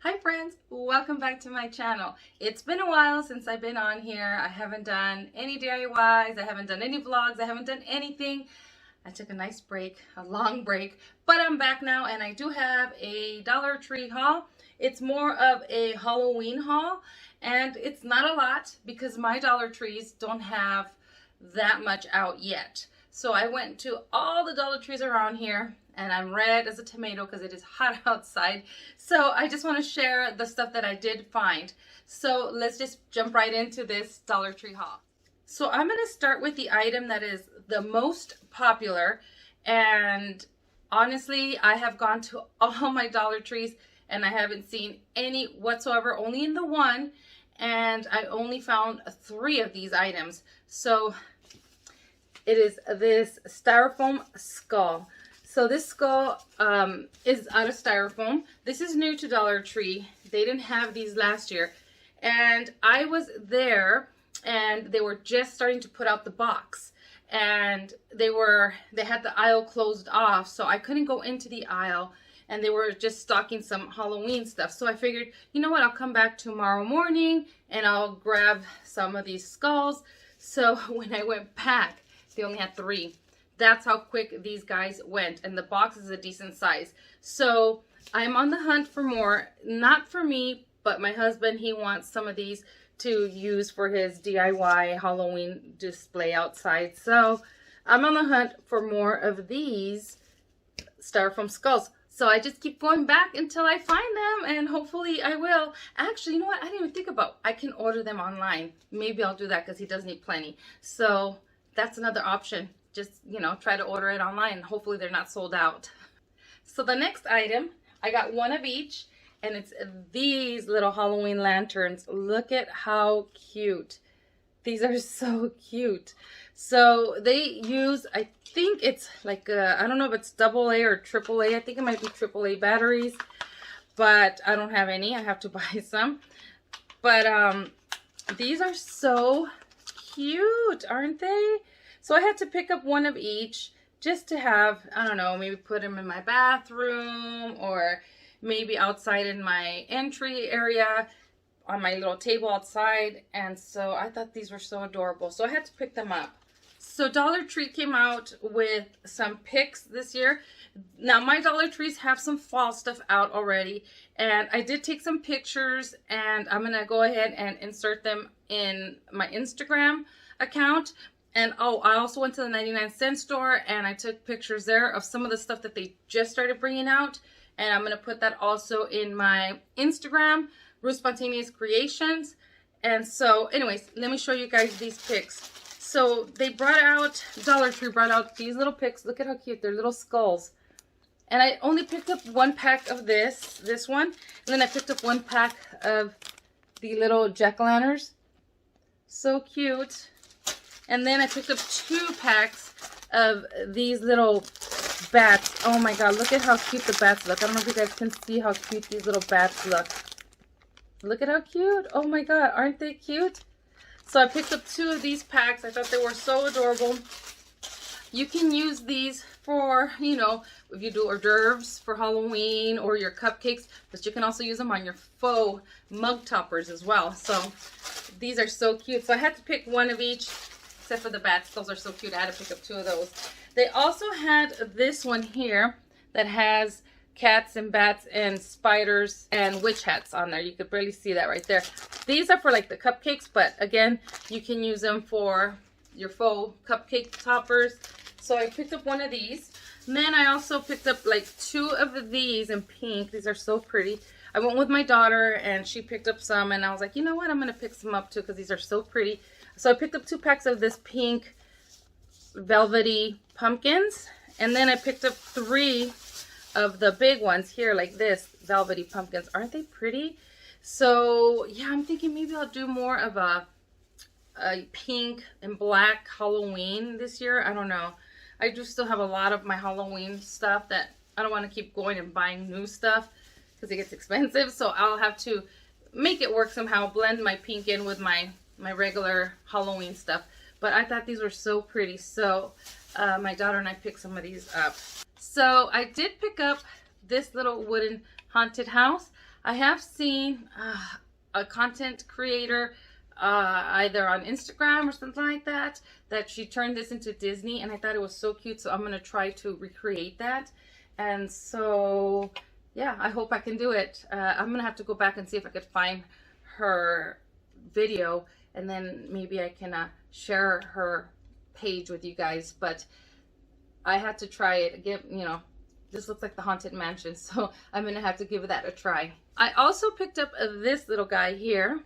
Hi friends, welcome back to my channel. It's been a while since I've been on here. I haven't done any DIYs, I haven't done any vlogs, I haven't done anything. I took a nice break, a long break, but I'm back now and I do have a Dollar Tree haul. It's more of a Halloween haul and it's not a lot because my Dollar Trees don't have that much out yet. So I went to all the Dollar Trees around here and I'm red as a tomato because it is hot outside. So I just want to share the stuff that I did find. So let's just jump right into this Dollar Tree haul. So I'm going to start with the item that is the most popular, and honestly I have gone to all my Dollar Trees and I haven't seen any whatsoever, only in the one, and I only found 3 of these items. So it is this Styrofoam Skull. So this skull is out of styrofoam. This is new to Dollar Tree. They didn't have these last year. And I was there and they were just starting to put out the box. And they had the aisle closed off, so I couldn't go into the aisle. And they were just stocking some Halloween stuff. So I figured, you know what, I'll come back tomorrow morning and I'll grab some of these skulls. So when I went back, they only had 3. That's how quick these guys went, and the box is a decent size. So I'm on the hunt for more, not for me, but my husband. He wants some of these to use for his DIY Halloween display outside. So I'm on the hunt for more of these Styrofoam Skulls. So I just keep going back until I find them, and hopefully I will. Actually, you know what? I didn't even think about, I can order them online. Maybe I'll do that because he does need plenty. So that's another option. Just, you know, try to order it online. Hopefully they're not sold out. So the next item, I got 1 of each, and it's these little Halloween lanterns. Look at how cute. These are so cute. So they use, I think it's like, I don't know if it's AA or AAA. I think it might be AAA batteries, but I don't have any. I have to buy some. But these are so cute, aren't they? So I had to pick up 1 of each just to have, I don't know, maybe put them in my bathroom or maybe outside in my entry area on my little table outside. And so I thought these were so adorable. So I had to pick them up. So Dollar Tree came out with some picks this year. Now my Dollar Trees have some fall stuff out already. And I did take some pictures and I'm going to go ahead and insert them in my Instagram account. And oh, I also went to the 99-cent store and I took pictures there of some of the stuff that they just started bringing out. And I'm going to put that also in my Instagram, Ruth Spontaneous Creations. And so anyways, let me show you guys these picks. So they brought out, Dollar Tree brought out these little picks. Look at how cute, they're little skulls. And I only picked up 1 pack of this one. And then I picked up 1 pack of the little jack-o'-lanterns. So cute. And then I picked up 2 packs of these little bats. Oh my god, look at how cute the bats look. I don't know if you guys can see how cute these little bats look. Look at how cute. Oh my god, aren't they cute? So I picked up 2 of these packs. I thought they were so adorable. You can use these for, you know, if you do hors d'oeuvres for Halloween or your cupcakes, but you can also use them on your faux mug toppers as well. So these are so cute. So I had to pick 1 of each. Except for the bats. Those are so cute. I had to pick up 2 of those. They also had this one here that has cats and bats and spiders and witch hats on there. You could barely see that right there. These are for like the cupcakes, but again, you can use them for your faux cupcake toppers. So I picked up 1 of these. And then I also picked up like 2 of these in pink. These are so pretty. I went with my daughter and she picked up some, and I was like, you know what, I'm going to pick some up too because these are so pretty. So I picked up 2 packs of this pink velvety pumpkins. And then I picked up 3 of the big ones here, like this velvety pumpkins. Aren't they pretty? So yeah, I'm thinking maybe I'll do more of a pink and black Halloween this year. I don't know. I do still have a lot of my Halloween stuff that I don't want to keep going and buying new stuff because it gets expensive. So I'll have to make it work somehow, blend my pink in with my regular Halloween stuff. But I thought these were so pretty, so my daughter and I picked some of these up. So I did pick up this little wooden haunted house. I have seen a content creator either on Instagram or something like that, that she turned this into Disney, and I thought it was so cute, so I'm going to try to recreate that. And so yeah, I hope I can do it. I'm going to have to go back and see if I could find her video, and then maybe I can share her page with you guys. But I had to try it. This looks like the Haunted Mansion, so I'm going to have to give that a try. I also picked up this little guy here,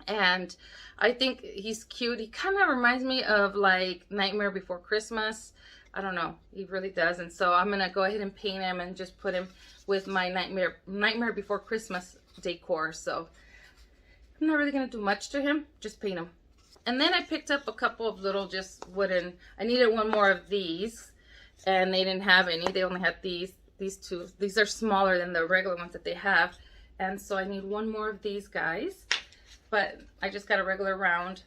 and I think he's cute. He kind of reminds me of like Nightmare Before Christmas. I don't know, he really does. And so I'm going to go ahead and paint him and just put him with my Nightmare Before Christmas decor. So I'm not really going to do much to him, just paint him. And then I picked up a couple of little just wooden, I needed one more of these, and they didn't have any. They only had these two. These are smaller than the regular ones that they have. And so I need one more of these guys. But I just got a regular round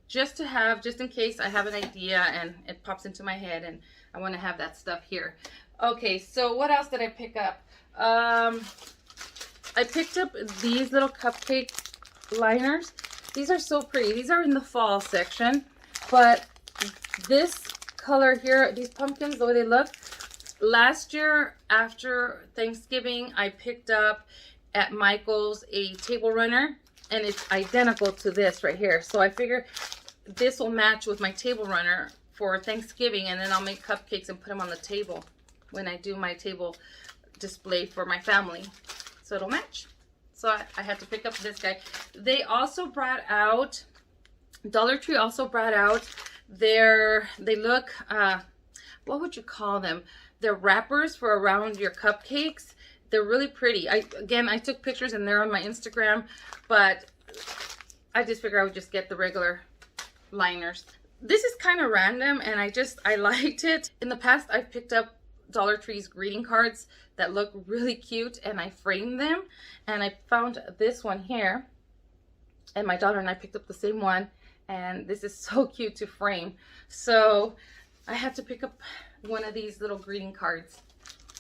just to have, just in case I have an idea and it pops into my head and I want to have that stuff here. Okay, so what else did I pick up? I picked up these little cupcake liners. These are so pretty. These are in the fall section, but this color here, these pumpkins, the way they look, last year after Thanksgiving, I picked up at Michael's a table runner, and it's identical to this right here. So I figure this will match with my table runner for Thanksgiving, and then I'll make cupcakes and put them on the table when I do my table display for my family. So it'll match. So I had to pick up this guy. They also brought out, Dollar Tree also brought out they look, what would you call them? They're wrappers for around your cupcakes. They're really pretty. Again, I took pictures and they're on my Instagram, but I just figured I would just get the regular liners. This is kind of random, and I liked it. In the past, I've picked up Dollar Tree's greeting cards that look really cute, and I framed them, and I found this one here, and my daughter and I picked up the same one, and this is so cute to frame. So I had to pick up one of these little greeting cards.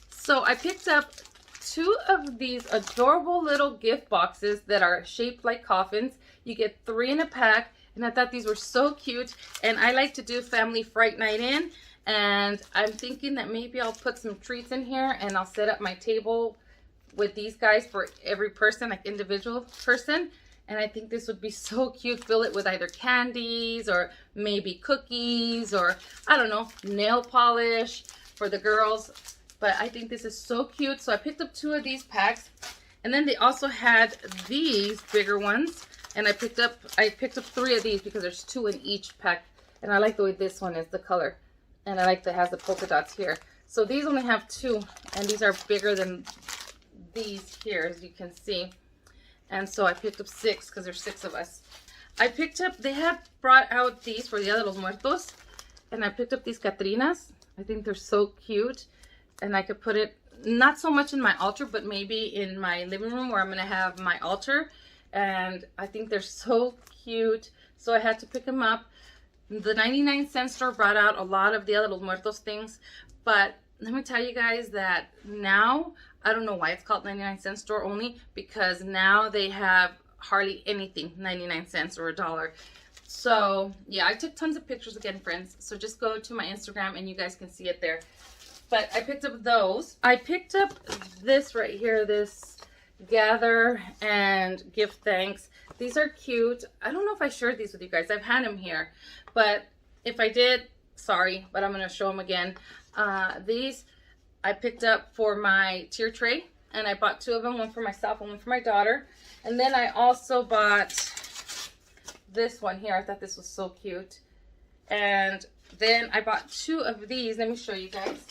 So I picked up 2 of these adorable little gift boxes that are shaped like coffins. You get 3 in a pack, and I thought these were so cute. And I like to do family fright night in, and I'm thinking that maybe I'll put some treats in here, and I'll set up my table with these guys for every person, like individual person. And I think this would be so cute. Fill it with either candies or maybe cookies, or I don't know, nail polish for the girls. But I think this is so cute. So I picked up 2 of these packs. And then they also had these bigger ones. And I picked up 3 of these because there's 2 in each pack. And I like the way this one is, the color. And I like that it has the polka dots here. So these only have 2. And these are bigger than these here, as you can see. And so I picked up 6 because there's 6 of us. I picked up, they have brought out these for Dia de los Muertos. And I picked up these Catrinas. I think they're so cute. And I could put it, not so much in my altar, but maybe in my living room where I'm going to have my altar. And I think they're so cute. So I had to pick them up. The 99-cent store brought out a lot of Dia de los Muertos things. But let me tell you guys that now, I don't know why it's called 99-cent store only, because now they have hardly anything 99 cents or $1. So yeah, I took tons of pictures again, friends. So just go to my Instagram and you guys can see it there. But I picked up those. I picked up this right here, this gather and give thanks. These are cute. I don't know if I shared these with you guys. I've had them here, but if I did, sorry, but I'm going to show them again. These I picked up for my tier tray, and I bought 2 of them, one for myself and one for my daughter. And then I also bought this one here. I thought this was so cute. And then I bought 2 of these. Let me show you guys.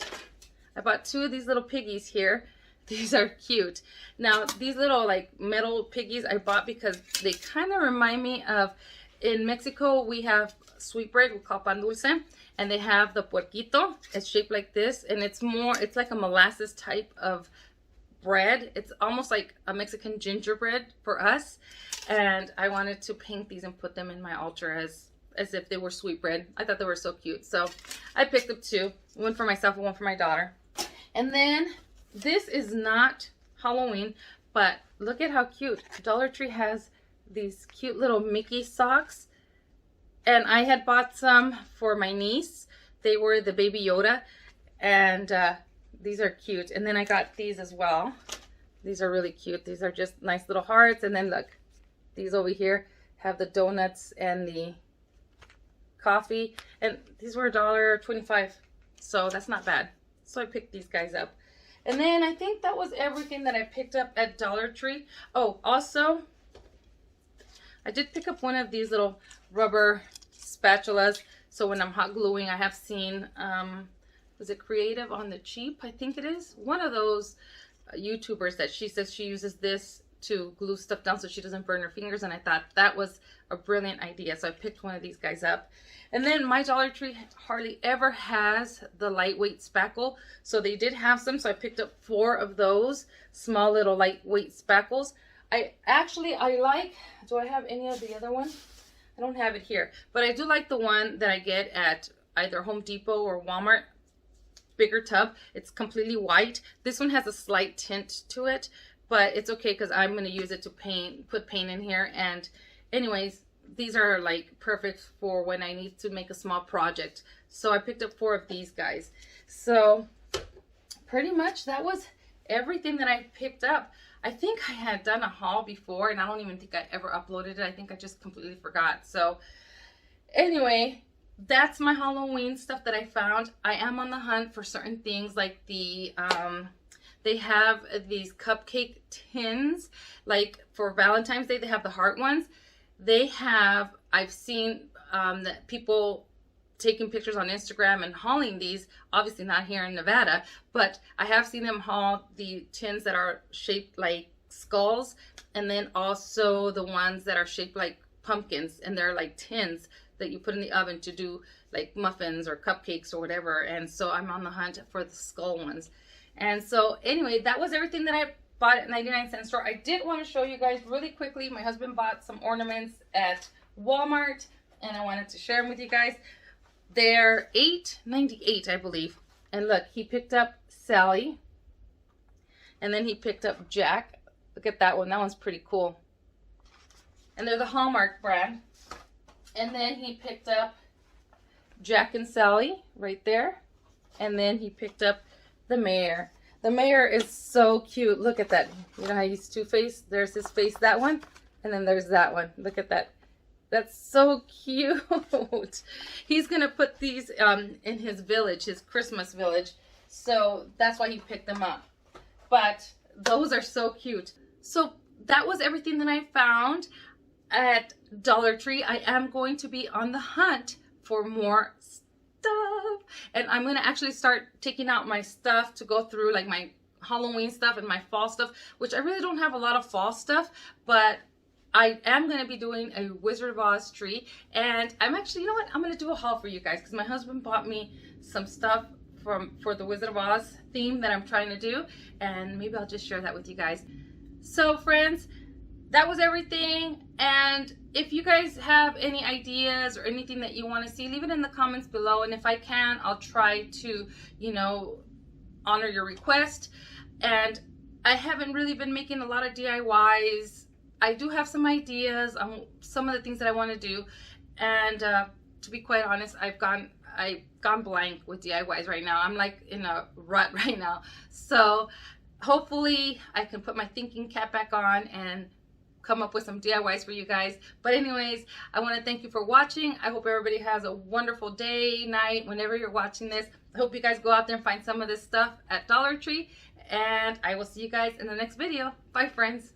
I bought 2 of these little piggies here. These are cute. Now, these little like metal piggies I bought because they kind of remind me of, in Mexico, we have sweetbread, we call pan dulce, and they have the puerquito. It's shaped like this, and it's like a molasses type of bread. It's almost like a Mexican gingerbread for us. And I wanted to paint these and put them in my altar as if they were sweetbread. I thought they were so cute. So I picked up 2, one for myself and one for my daughter. And then this is not Halloween, But look at how cute. Dollar Tree has these cute little Mickey socks. And I had bought some for my niece. They were the Baby Yoda. And these are cute. And then I got these as well. These are really cute. These are just nice little hearts. And then look, these over here have the donuts and the coffee. And these were $1.25. So that's not bad. So I picked these guys up. And then I think that was everything that I picked up at Dollar Tree. Oh, also, I did pick up one of these little rubber spatulas. So when I'm hot gluing, I have seen, was it Creative on the Cheap? I think it is. One of those YouTubers that she says she uses this to glue stuff down so she doesn't burn her fingers. And I thought that was a brilliant idea. So I picked one of these guys up. And then my Dollar Tree hardly ever has the lightweight spackle. So they did have some. So I picked up 4 of those small little lightweight spackles. I like, do I have any of the other one? I don't have it here. But I do like the one that I get at either Home Depot or Walmart. Bigger tub. It's completely white. This one has a slight tint to it. But it's okay because I'm going to use it to put paint in here. And anyways, these are like perfect for when I need to make a small project. So I picked up 4 of these guys. So pretty much that was everything that I picked up. I think I had done a haul before and I don't even think I ever uploaded it. I think I just completely forgot. So anyway, that's my Halloween stuff that I found. I am on the hunt for certain things like the they have these cupcake tins, like for Valentine's Day they have the heart ones. They have, I've seen that people taking pictures on Instagram and hauling these, obviously not here in Nevada, but I have seen them haul the tins that are shaped like skulls, and then also the ones that are shaped like pumpkins, and they're like tins that you put in the oven to do like muffins or cupcakes or whatever. And so I'm on the hunt for the skull ones. And so anyway, that was everything that I bought at 99-cent store. I did want to show you guys really quickly. My husband bought some ornaments at Walmart and I wanted to share them with you guys. They're $8.98, I believe. And look, he picked up Sally. And then he picked up Jack. Look at that one. That one's pretty cool. And they're the Hallmark brand. And then he picked up Jack and Sally right there. And then he picked up the mayor. The mayor is so cute. Look at that. You know how he's two-faced? There's his face, that one. And then there's that one. Look at that. That's so cute. He's going to put these in his village, his Christmas village. So that's why he picked them up. But those are so cute. So that was everything that I found at Dollar Tree. I am going to be on the hunt for more stuff. And I'm going to actually start taking out my stuff to go through, like my Halloween stuff and my fall stuff, which I really don't have a lot of fall stuff, but I am going to be doing a Wizard of Oz tree. And I'm actually, you know what? I'm going to do a haul for you guys because my husband bought me some stuff for the Wizard of Oz theme that I'm trying to do. And maybe I'll just share that with you guys. So friends, that was everything. And if you guys have any ideas or anything that you want to see, leave it in the comments below. And if I can, I'll try to, you know, honor your request. And I haven't really been making a lot of DIYs. I do have some ideas on some of the things that I want to do. And to be quite honest, I've gone blank with DIYs right now. I'm like in a rut right now. So hopefully I can put my thinking cap back on and come up with some DIYs for you guys. But anyways, I want to thank you for watching. I hope everybody has a wonderful day, night, whenever you're watching this. I hope you guys go out there and find some of this stuff at Dollar Tree. And I will see you guys in the next video. Bye, friends.